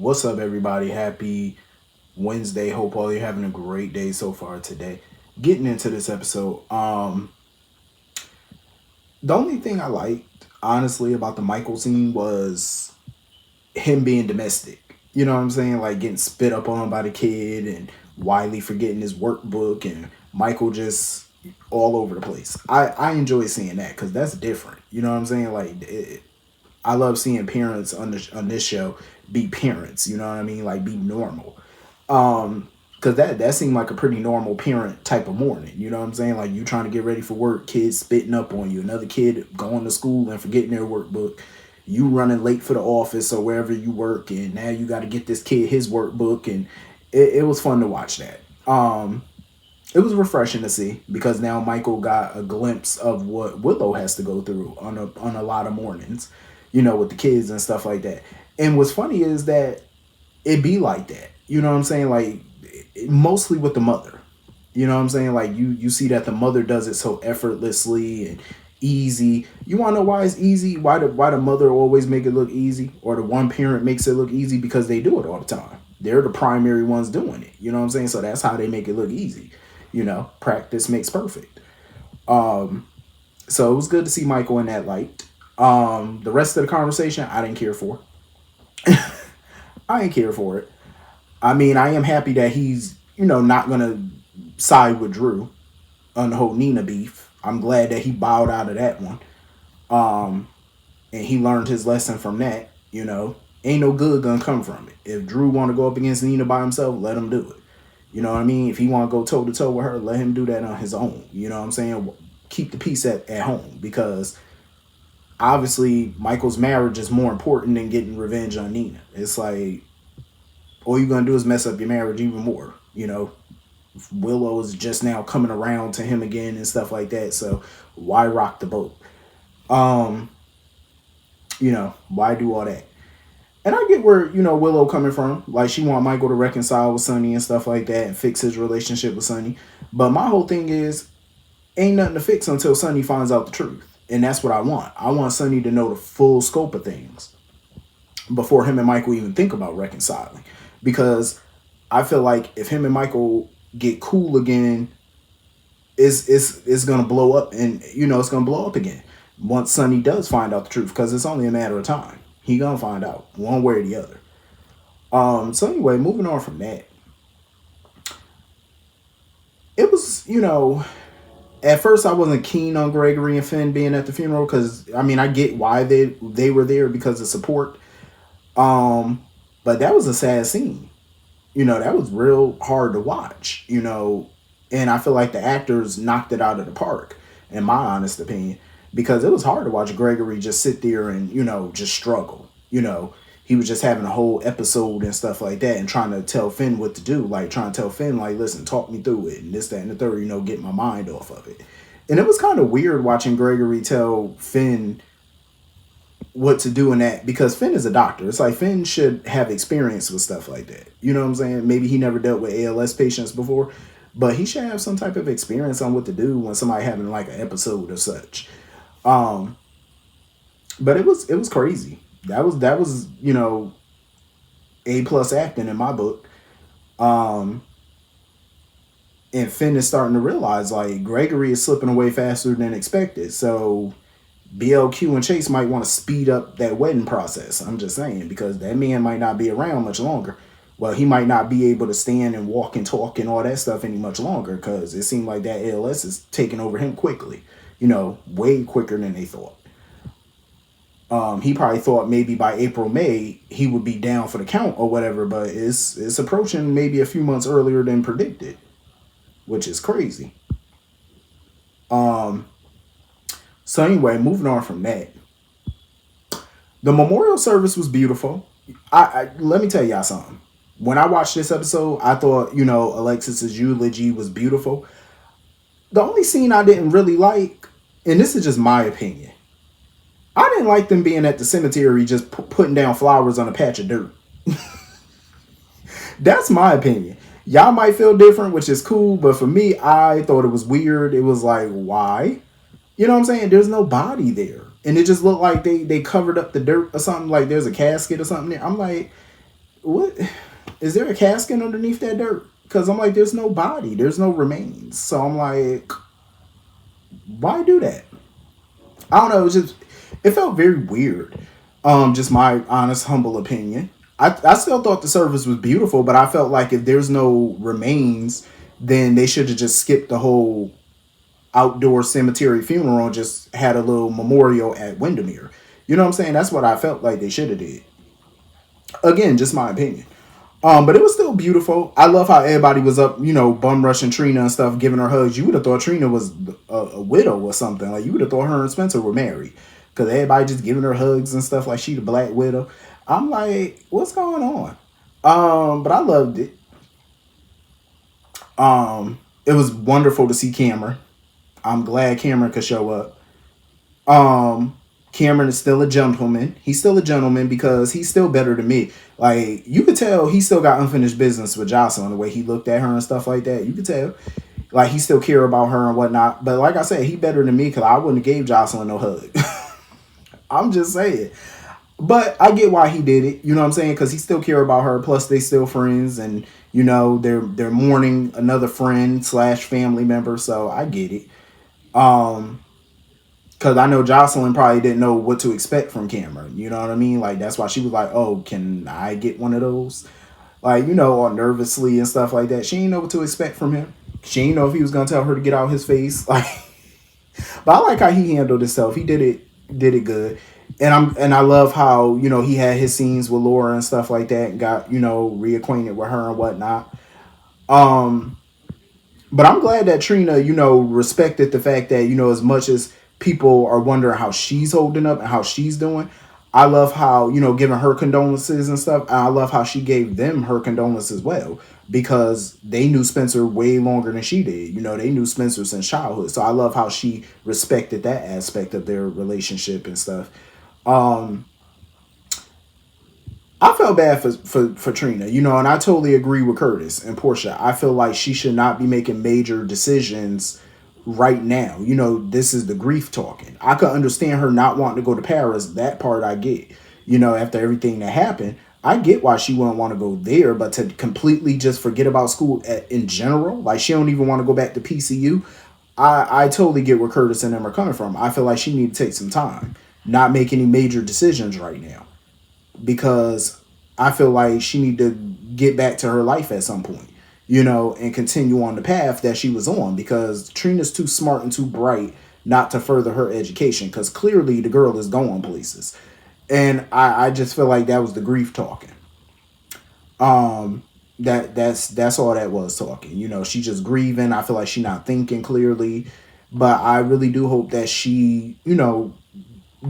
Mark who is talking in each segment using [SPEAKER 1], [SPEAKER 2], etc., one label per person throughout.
[SPEAKER 1] What's up, everybody? Happy Wednesday. Hope all you're having a great day so far today. Getting into this episode, the only thing I liked, honestly, about the Michael scene was him being domestic. You know what I'm saying? Like getting spit up on by the kid and Wiley forgetting his workbook and Michael just all over the place. I enjoy seeing that because that's different. You know what I'm saying? I love seeing parents on this show be parents. You know what I mean? Like be normal. Because that seemed like a pretty normal parent type of morning. You know what I'm saying? Like you trying to get ready for work, kids spitting up on you, another kid going to school and forgetting their workbook, you running late for the office or wherever you work, and now you got to get this kid his workbook, and it was fun to watch that. It was refreshing to see because now Michael got a glimpse of what Willow has to go through on a lot of mornings, with the kids and stuff like that. And what's funny is that it be like that. You know what I'm saying? Like mostly with the mother. You know what I'm saying? Like you see that the mother does it so effortlessly and easy. You want to know why it's easy? Why the mother always make it look easy, or the one parent makes it look easy? Because they do it all the time. They're the primary ones doing it. You know what I'm saying? So that's how they make it look easy. Practice makes perfect. So it was good to see Michael in that light. The rest of the conversation, I didn't care for. I ain't care for it. I mean, I am happy that he's, not gonna side with Drew on the whole Nina beef. I'm glad that he bowed out of that one. And he learned his lesson from that. Ain't no good gonna come from it. If Drew want to go up against Nina by himself, let him do it. You know what I mean? If he want to go toe to toe with her, let him do that on his own. You know what I'm saying? Keep the peace at home, because obviously Michael's marriage is more important than getting revenge on Nina. It's like all you're gonna do is mess up your marriage even more. Willow is just now coming around to him again and stuff like that. So why rock the boat? Why do all that? And I get where, Willow coming from. Like she want Michael to reconcile with Sonny and stuff like that and fix his relationship with Sonny. But my whole thing is ain't nothing to fix until Sonny finds out the truth. And that's what I want. I want Sonny to know the full scope of things before him and Michael even think about reconciling. Because I feel like if him and Michael get cool again, it's gonna blow up, and it's gonna blow up again once Sonny does find out the truth, because it's only a matter of time. He gonna find out one way or the other. So anyway, moving on from that, it was at first I wasn't keen on Gregory and Finn being at the funeral, because I mean I get why they were there, because of support. But that was a sad scene. That was real hard to watch. And I feel like the actors knocked it out of the park, in my honest opinion, because it was hard to watch Gregory just sit there and just struggle. He was just having a whole episode and stuff like that, and trying to tell Finn what to do, like trying to tell Finn, like, listen, talk me through it, and this, that, and the third, get my mind off of it. And it was kind of weird watching Gregory tell Finn what to do in that, because Finn is a doctor. It's like Finn should have experience with stuff like that. You know what I'm saying? Maybe he never dealt with ALS patients before, but he should have some type of experience on what to do when somebody having like an episode or such. But it was crazy. That was A+ acting in my book. And Finn is starting to realize like Gregory is slipping away faster than expected. So BLQ and Chase might want to speed up that wedding process. I'm just saying, because that man might not be around much longer. Well, he might not be able to stand and walk and talk and all that stuff any much longer, because it seemed like that ALS is taking over him quickly. Way quicker than they thought. He probably thought maybe by April, May, he would be down for the count or whatever, but it's approaching maybe a few months earlier than predicted, which is crazy. So anyway, moving on from that, the memorial service was beautiful. I let me tell y'all something. When I watched this episode, I thought, Alexis's eulogy was beautiful. The only scene I didn't really like, and this is just my opinion, I didn't like them being at the cemetery just putting down flowers on a patch of dirt. That's my opinion. Y'all might feel different, which is cool, but for me, I thought it was weird. It was like, why? You know what I'm saying? There's no body there. And it just looked like they covered up the dirt or something, like there's a casket or something there. I'm like, What is there a casket underneath that dirt? Because I'm like, there's no body, there's no remains. So I'm like, why do that? I don't know. It felt very weird. Just my honest, humble opinion. I still thought the service was beautiful, but I felt like if there's no remains, then they should have just skipped the whole outdoor cemetery funeral and just had a little memorial at Windermere. You know what I'm saying? That's what I felt like they should have did. Again, just my opinion. But it was still beautiful. I love how everybody was up, bum rushing Trina and stuff, giving her hugs. You would have thought Trina was a widow or something. Like you would have thought her and Spencer were married, because everybody just giving her hugs and stuff like she the Black Widow. I'm like, what's going on? But I loved it. It was wonderful to see Cameron. I'm glad Cameron could show up. Um, Cameron is still a gentleman. He's still a gentleman because he's still better than me. Like you could tell, he still got unfinished business with Jocelyn. The way he looked at her and stuff like that, you could tell. Like he still care about her and whatnot. But like I said, he better than me because I wouldn't have gave Jocelyn no hug. I'm just saying. But I get why he did it. You know what I'm saying? Because he still care about her. Plus, they still friends, and they're mourning another friend slash family member. So I get it. Um, because I know Jocelyn probably didn't know what to expect from Cameron. You know what I mean? Like that's why she was like, "Oh, can I get one of those?" Like all nervously and stuff like that. She didn't know what to expect from him. She didn't know if he was gonna tell her to get out his face. Like, but I like how he handled himself. He did it good. And I love how he had his scenes with Laura and stuff like that, and got reacquainted with her and whatnot. Um, but I'm glad that Trina respected the fact that as much as people are wondering how she's holding up and how she's doing, I love how giving her condolences and stuff. And I love how she gave them her condolences as well, because they knew Spencer way longer than she did. They knew Spencer since childhood, so I love how she respected that aspect of their relationship and stuff. Um, I felt bad for Trina, and I totally agree with Curtis and Portia. I feel like she should not be making major decisions right now. This is the grief talking. I could understand her not wanting to go to Paris. That part I get. After everything that happened, I get why she wouldn't want to go there, but to completely just forget about school in general, like she don't even want to go back to PCU. I totally get where Curtis and them are coming from. I feel like she need to take some time, not make any major decisions right now, because I feel like she need to get back to her life at some point, and continue on the path that she was on, because Trina's too smart and too bright not to further her education, because clearly the girl is going places. And I just feel like that was the grief talking. Um that's all that was talking. She just grieving. I feel like she not thinking clearly. But I really do hope that she,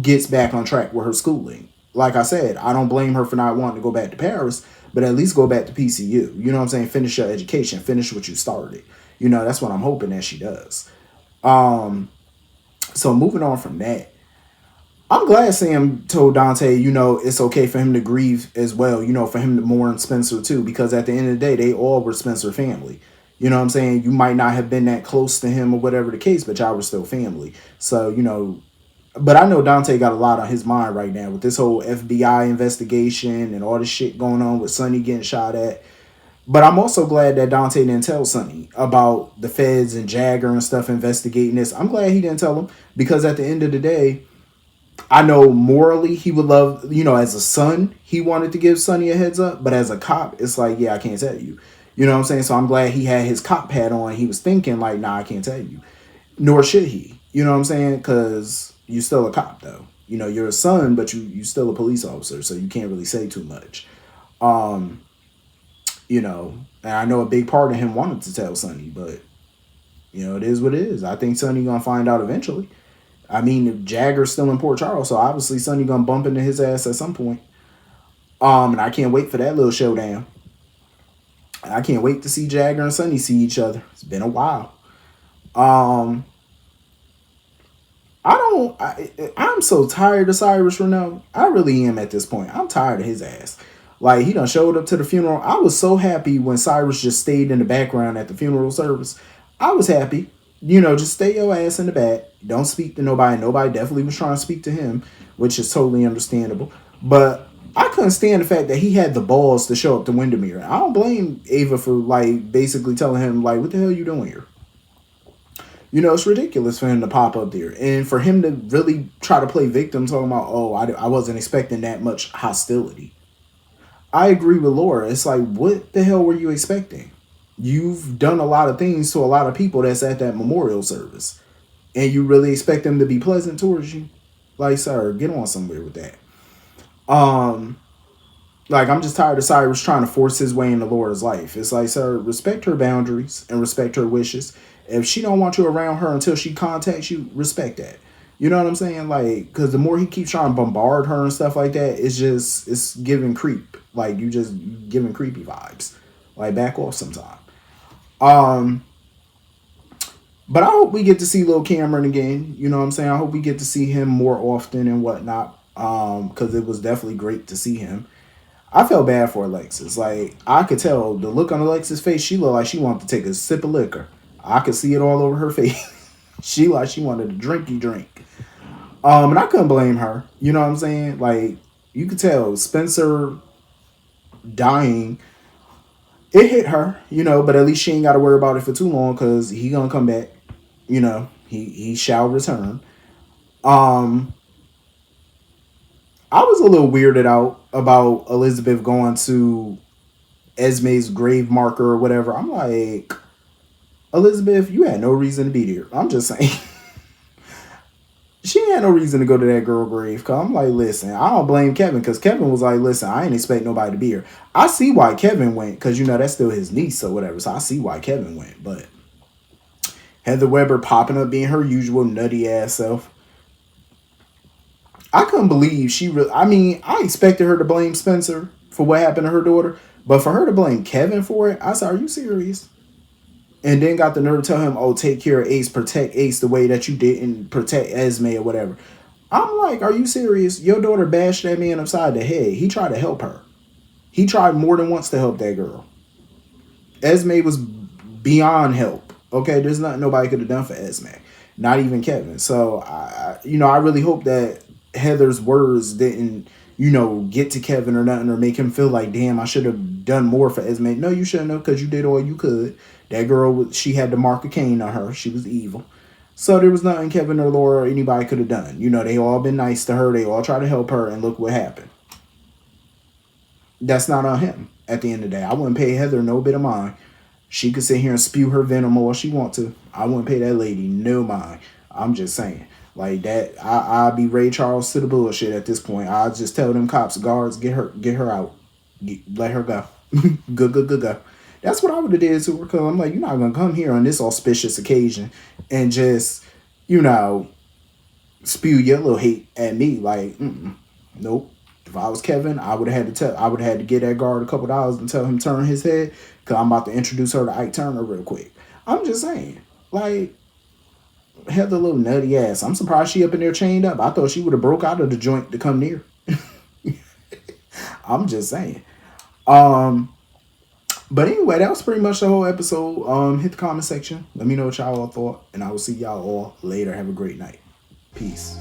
[SPEAKER 1] gets back on track with her schooling. Like I said, I don't blame her for not wanting to go back to Paris, but at least go back to PCU. You know what I'm saying? Finish your education, finish what you started. That's what I'm hoping that she does. Um, so moving on from that, I'm glad Sam told Dante, it's okay for him to grieve as well, for him to mourn Spencer too, because at the end of the day, they all were Spencer family. You know what I'm saying? You might not have been that close to him or whatever the case, but y'all were still family. So, but I know Dante got a lot on his mind right now with this whole FBI investigation and all this shit going on with Sonny getting shot at. But I'm also glad that Dante didn't tell Sonny about the feds and Jagger and stuff investigating this. I'm glad he didn't tell him, because at the end of the day, I know morally he would love, as a son, he wanted to give Sonny a heads up. But as a cop, it's like, yeah, I can't tell you. You know what I'm saying? So I'm glad he had his cop hat on. He was thinking like, nah, I can't tell you. Nor should he. You know what I'm saying? Because you still a cop though. You're a son, but you still a police officer, so you can't really say too much. Um, and I know a big part of him wanted to tell Sonny, but it is what it is. I think Sonny gonna find out eventually. I mean, Jagger's still in Port Charles, so obviously Sonny gonna bump into his ass at some point. And I can't wait for that little showdown. I can't wait to see Jagger and Sonny see each other. It's been a while. Um, I'm so tired of Cyrus Renault. I really am at this point. I'm tired of his ass. Like, he done showed up to the funeral. I was so happy when Cyrus just stayed in the background at the funeral service. I was happy. Just stay your ass in the back. Don't speak to nobody. Nobody definitely was trying to speak to him, which is totally understandable. But I couldn't stand the fact that he had the balls to show up to Windermere. I don't blame Ava for like basically telling him like, "What the hell are you doing here?" You know, it's ridiculous for him to pop up there and for him to really try to play victim, talking about, "Oh, I wasn't expecting that much hostility." I agree with Laura. It's like, what the hell were you expecting? You've done a lot of things to a lot of people that's at that memorial service, and you really expect them to be pleasant towards you? Like, sir, get on somewhere with that. Um, like I'm just tired of Cyrus trying to force his way into Laura's life. It's like, sir, respect her boundaries and respect her wishes. If she don't want you around her until she contacts you, respect that. You know what I'm saying? Like, because the more he keeps trying to bombard her and stuff like that, it's giving creep. Like you just giving creepy vibes. Like back off sometime. Um, but I hope we get to see Lil Cameron again. You know what I'm saying? I hope we get to see him more often and whatnot. Because it was definitely great to see him. I felt bad for Alexis. Like I could tell the look on Alexis' face. She looked like she wanted to take a sip of liquor. I could see it all over her face. She wanted a drinky drink. And I couldn't blame her. You know what I'm saying? Like you could tell Spencer dying. It hit her, you know, but at least she ain't got to worry about it for too long because he gonna come back. You know, he shall return. Um, I was a little weirded out about Elizabeth going to Esme's grave marker or whatever. I'm like, Elizabeth, you had no reason to be there. I'm just saying. She had no reason to go to that girl grave. Cause I'm like, listen, I don't blame Kevin because Kevin was like, listen, I ain't expect nobody to be here. I see why Kevin went because you know that's still his niece or whatever. So I see why Kevin went. But Heather Weber popping up being her usual nutty ass self. I couldn't believe she really. I mean, I expected her to blame Spencer for what happened to her daughter, but for her to blame Kevin for it, I said, "Are you serious?" And then got the nerve to tell him, "Oh, take care of Ace, protect Ace the way that you didn't protect Esme or whatever." I'm like, "Are you serious? Your daughter bashed that man upside the head. He tried to help her. He tried more than once to help that girl. Esme was beyond help. Okay, there's nothing nobody could have done for Esme, not even Kevin. So I really hope that Heather's words didn't, get to Kevin or nothing, or make him feel like, damn, I should have done more for Esme. No, you shouldn't have, because you did all you could. That girl, she had the mark of Cain on her. She was evil. So there was nothing Kevin or Laura or anybody could have done. They all been nice to her. They all tried to help her, and look what happened. That's not on him. At the end of the day, I wouldn't pay Heather no bit of mind. She could sit here and spew her venom all she want to. I wouldn't pay that lady no mind. I'm just saying. Like that, I'd be Ray Charles to the bullshit at this point. I'll just tell them cops, guards, get her out. Let her go. Go. That's what I would have did to her, because I'm like, you're not going to come here on this auspicious occasion and just, spew your little hate at me. Like, nope. If I was Kevin, I would have had to get that guard a couple dollars and tell him turn his head, because I'm about to introduce her to Ike Turner real quick. I'm just saying, like, Heather little nutty ass. I'm surprised she up in there chained up. I thought she would have broke out of the joint to come near. I'm just saying. But anyway, that was pretty much the whole episode. Hit the comment section. Let me know what y'all all thought, and I will see y'all all later. Have a great night. Peace.